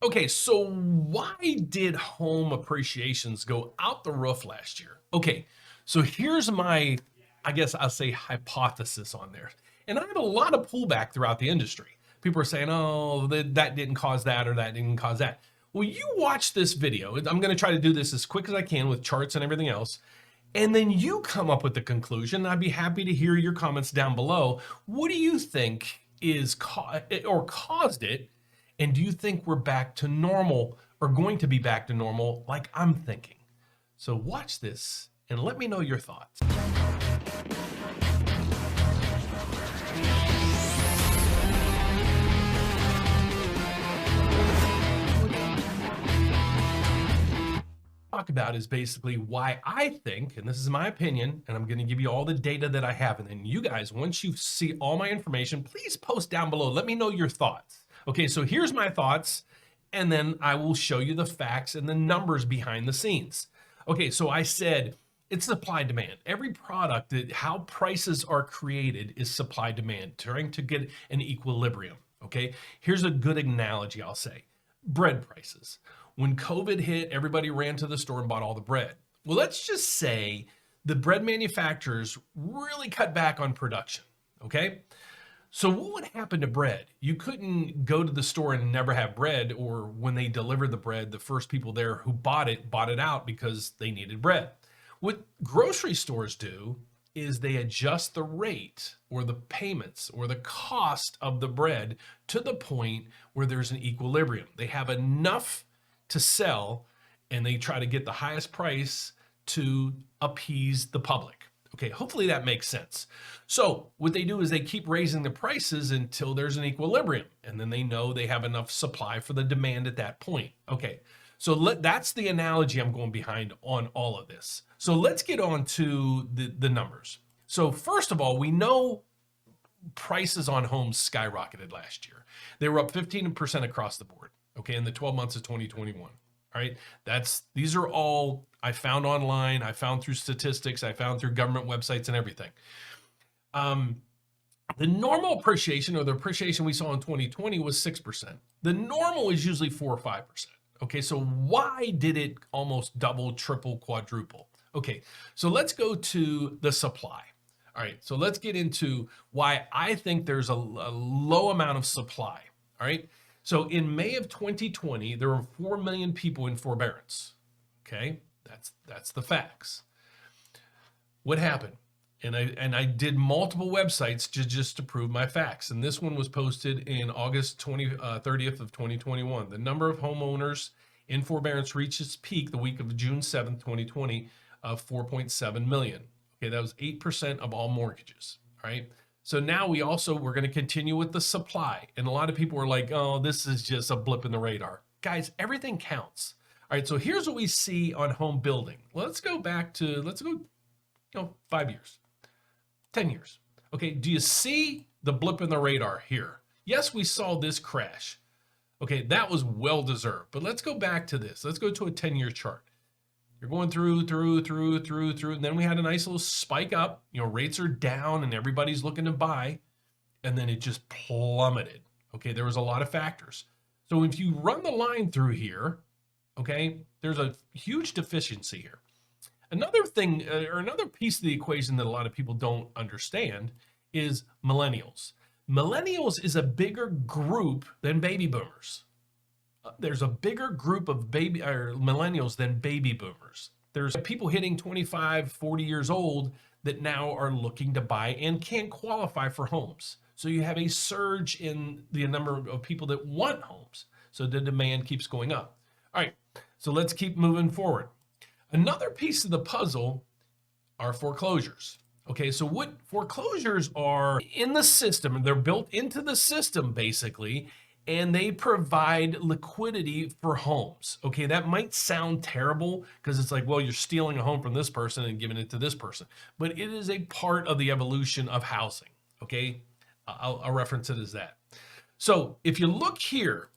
Okay, so why did home appreciations go out the roof last year? Okay, so here's my, I guess I'll say hypothesis on there. And I have a lot of pullback throughout the industry. People are saying, oh, that didn't cause that or that didn't cause that. Well, you watch this video. I'm going to try to do this as quick as I can with charts and everything else. And then you come up with the conclusion. I'd be happy to hear your comments down below. What do you think is caused it? And do you think we're back to normal or going to be back to normal like I'm thinking? So watch this and let me know your thoughts. Talk about is basically why I think, and this is my opinion, and I'm going to give you all the data that I have. And then you guys, once you see all my information, please post down below. Let me know your thoughts. Okay, so here's my thoughts, and then I will show you the facts and the numbers behind the scenes. Okay, so I said it's supply demand. Every product, how prices are created is supply demand, trying to get an equilibrium. Okay, here's a good analogy I'll say. Bread prices. When COVID hit, everybody ran to the store and bought all the bread. Well, let's just say the bread manufacturers really cut back on production, okay? So what would happen to bread? You couldn't go to the store and never have bread, or when they delivered the bread, the first people there who bought it out because they needed bread. What grocery stores do is they adjust the rate or the payments or the cost of the bread to the point where there's an equilibrium. They have enough to sell, and they try to get the highest price to appease the public. Okay, hopefully that makes sense. So what they do is they keep raising the prices until there's an equilibrium, and then they know they have enough supply for the demand at that point. Okay, so that's the analogy I'm going behind on all of this. So let's get on to the numbers. So first of all, we know prices on homes skyrocketed last year. They were up 15% across the board. Okay, in the 12 months of 2021. All right, these are all I found online, I found through statistics, I found through government websites and everything. The normal appreciation, or the appreciation we saw in 2020, was 6%. The normal is usually 4 or 5%. Okay, so why did it almost double, triple, quadruple? Okay, so let's go to the supply. All right, so let's get into why I think there's a low amount of supply. All right. So in May of 2020, there were 4 million people in forbearance. Okay, that's the facts. What happened? And I did multiple websites just to prove my facts. And this one was posted in August 30th of 2021. The number of homeowners in forbearance reached its peak the week of June 7th, 2020, of 4.7 million. Okay, that was 8% of all mortgages. All right. So now we're going to continue with the supply. And a lot of people are like, oh, this is just a blip in the radar. Guys, everything counts. All right, so here's what we see on home building. Let's go 5 years, 10 years. Okay, do you see the blip in the radar here? Yes, we saw this crash. Okay, that was well-deserved. But let's go back to this. Let's go to a 10-year chart. You're going through, and then we had a nice little spike up. You know, rates are down and everybody's looking to buy, and then it just plummeted. Okay, there was a lot of factors. So if you run the line through here, okay, there's a huge deficiency here. Another thing, or another piece of the equation that a lot of people don't understand is millennials. Millennials is a bigger group than baby boomers. There's a bigger group of millennials than baby boomers. There's people hitting 25, 40 years old that now are looking to buy and can't qualify for homes. So you have a surge in the number of people that want homes. So the demand keeps going up. All right, so let's keep moving forward. Another piece of the puzzle are foreclosures. Okay, so what foreclosures are in the system, and they're built into the system basically, and they provide liquidity for homes. Okay, that might sound terrible because it's like, well, you're stealing a home from this person and giving it to this person, but it is a part of the evolution of housing. Okay, I'll reference it as that. So if you look here,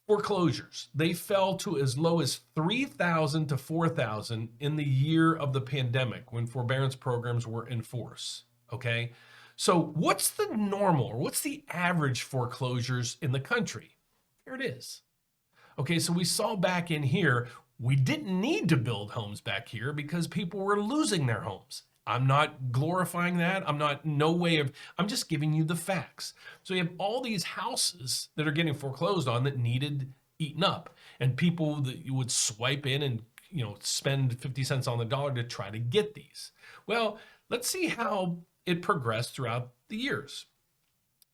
foreclosures, they fell to as low as 3,000 to 4,000 in the year of the pandemic when forbearance programs were in force. Okay. So what's the normal, or what's the average foreclosures in the country? There it is. Okay, so we saw back in here, we didn't need to build homes back here because people were losing their homes. I'm not glorifying that. I'm just giving you the facts. So you have all these houses that are getting foreclosed on that needed eaten up, and people that you would swipe in and spend 50 cents on the dollar to try to get these. Well, let's see how it progressed throughout the years.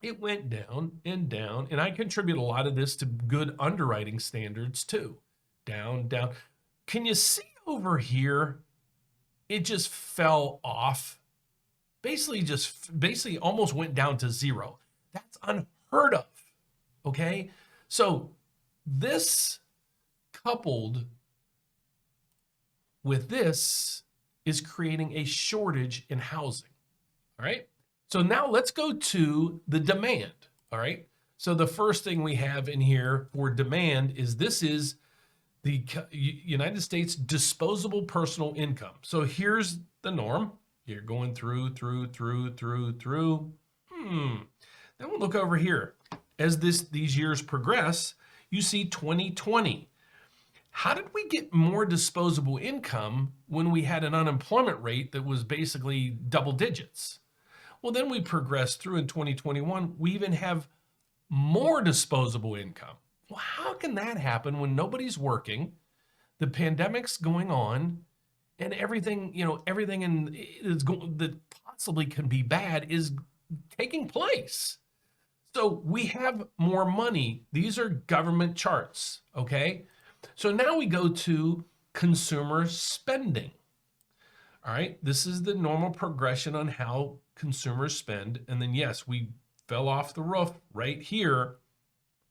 It went down and down, and I contribute a lot of this to good underwriting standards too. Down, down. Can you see over here? It just fell off. Basically almost went down to zero. That's unheard of. Okay? So this coupled with this is creating a shortage in housing. All right? So now let's go to the demand. All right? So the first thing we have in here for demand is this is the United States disposable personal income. So here's the norm. You're going through. Then we'll look over here. As these years progress, you see 2020. How did we get more disposable income when we had an unemployment rate that was basically double digits? Well, then we progressed through in 2021. We even have more disposable income. Well, how can that happen when nobody's working, the pandemic's going on, and everything that possibly can be bad is taking place? So we have more money. These are government charts, okay? So now we go to consumer spending. All right, this is the normal progression on how consumers spend. And then, yes, we fell off the roof right here.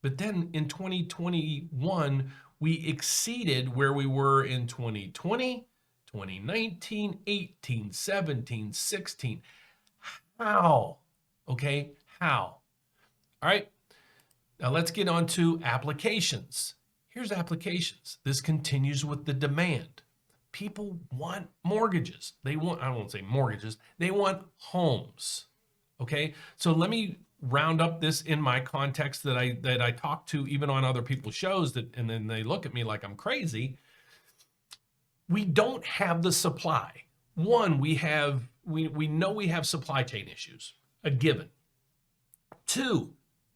But then in 2021, we exceeded where we were in 2020, 2019, 18, 17, 16. How? Okay, how? All right, now let's get on to applications. Here's applications. This continues with the demand. People want mortgages. I won't say mortgages, they want homes. Okay, so let me round up this in my context that I talk to even on other people's shows and then they look at me like I'm crazy. We don't have the supply. One, we know we have supply chain issues, a given. Two,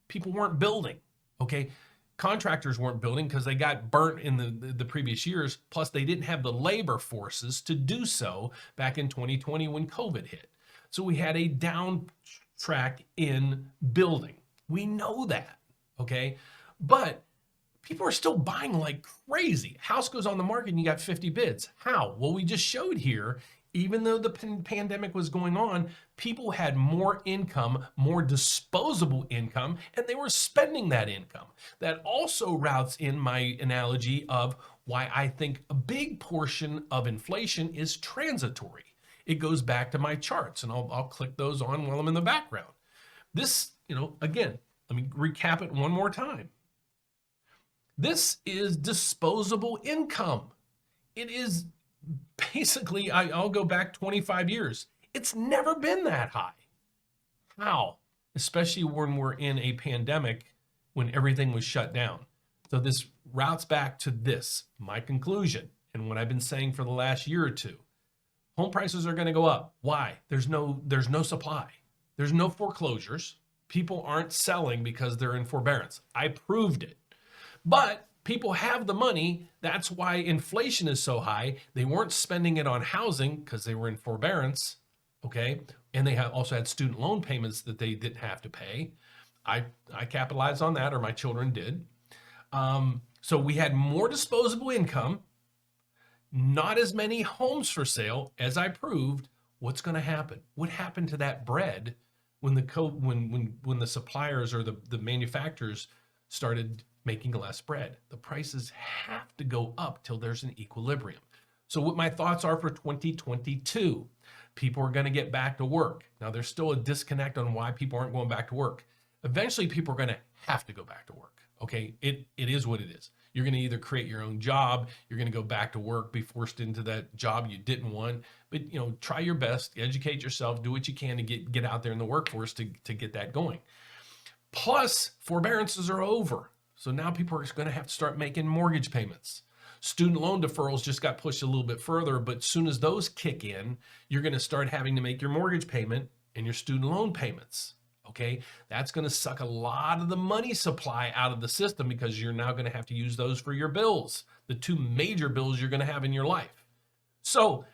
people weren't building. Okay, contractors weren't building because they got burnt in the previous years. Plus, they didn't have the labor forces to do so back in 2020 when COVID hit. So we had a down track in building. We know that, okay? But people are still buying like crazy. House goes on the market and you got 50 bids. How? Well, we just showed here, even though the pandemic was going on, people had more income, more disposable income, and they were spending that income. That also routes in my analogy of why I think a big portion of inflation is transitory. It goes back to my charts, and I'll click those on while I'm in the background. This, again, let me recap it one more time. This is disposable income. It is basically, I'll go back 25 years. It's never been that high. How? Especially when we're in a pandemic, when everything was shut down. So this routes back to this, my conclusion, and what I've been saying for the last year or two. Home prices are going to go up. Why? There's no supply. There's no foreclosures. People aren't selling because they're in forbearance. I proved it. But people have the money. That's why inflation is so high. They weren't spending it on housing because they were in forbearance, okay? And they also had student loan payments that they didn't have to pay. I capitalized on that, or my children did. So we had more disposable income, not as many homes for sale as I proved. What's going to happen? What happened to that bread when the suppliers or the manufacturers started making less bread? The prices have to go up till there's an equilibrium. So what my thoughts are for 2022, people are going to get back to work. Now there's still a disconnect on why people aren't going back to work. Eventually people are going to have to go back to work. Okay, it is what it is. You're going to either create your own job, you're going to go back to work, be forced into that job you didn't want, but try your best, educate yourself, do what you can to get out there in the workforce to get that going. Plus, forbearances are over. So now people are going to have to start making mortgage payments. Student loan deferrals just got pushed a little bit further, but as soon as those kick in, you're going to start having to make your mortgage payment and your student loan payments. Okay, that's going to suck a lot of the money supply out of the system because you're now going to have to use those for your bills, the two major bills you're going to have in your life. So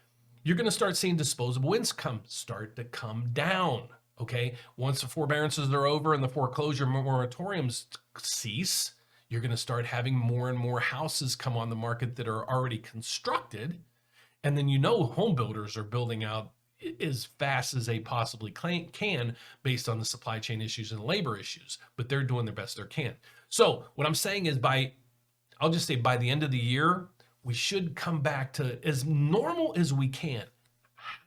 you're going to start seeing disposable income start to come down. Okay, once the forbearances are over and the foreclosure moratoriums cease, you're going to start having more and more houses come on the market that are already constructed. And then home builders are building out as fast as they possibly can based on the supply chain issues and labor issues, but they're doing their best they can. So what I'm saying is I'll just say by the end of the year, we should come back to as normal as we can.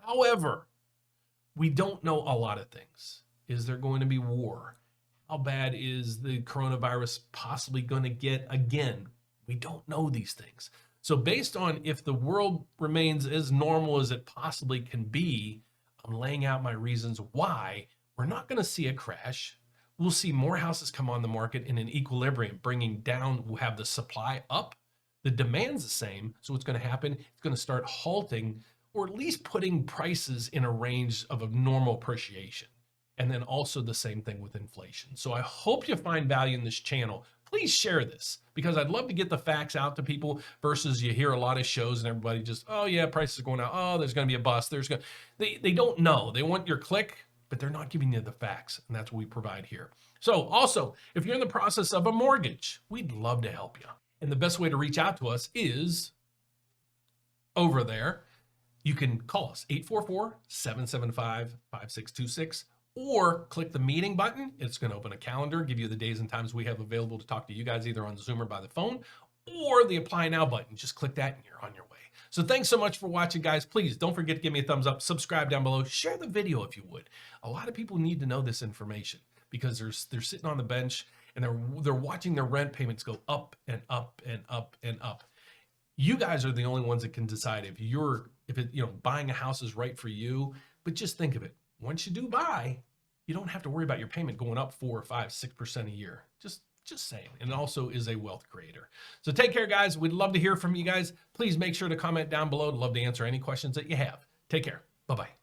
However, we don't know a lot of things. Is there going to be war? How bad is the coronavirus possibly going to get again? We don't know these things. So based on if the world remains as normal as it possibly can be, I'm laying out my reasons why we're not going to see a crash. We'll see more houses come on the market in an equilibrium, bringing down, we'll have the supply up. The demand's the same. So what's going to happen? It's going to start halting or at least putting prices in a range of a normal appreciation. And then also the same thing with inflation. So I hope you find value in this channel. Please share this because I'd love to get the facts out to people versus you hear a lot of shows and everybody just, oh yeah, prices are going out. Oh, there's going to be a bust. They don't know. They want your click, but they're not giving you the facts. And that's what we provide here. So also, if you're in the process of a mortgage, we'd love to help you. And the best way to reach out to us is over there. You can call us 844-775-5626 or click the meeting button. It's going to open a calendar, give you the days and times we have available to talk to you guys either on Zoom or by the phone, or the apply now button. Just click that and you're on your way. So thanks so much for watching, guys. Please don't forget to give me a thumbs up, subscribe down below, share the video if you would. A lot of people need to know this information because they're sitting on the bench and they're watching their rent payments go up and up and up and up. You guys are the only ones that can decide if buying a house is right for you. But just think of it. Once you do buy, you don't have to worry about your payment going up 4 or 5, 6% a year. Just saying. And it also is a wealth creator. So take care, guys. We'd love to hear from you guys. Please make sure to comment down below. I'd love to answer any questions that you have. Take care. Bye-bye.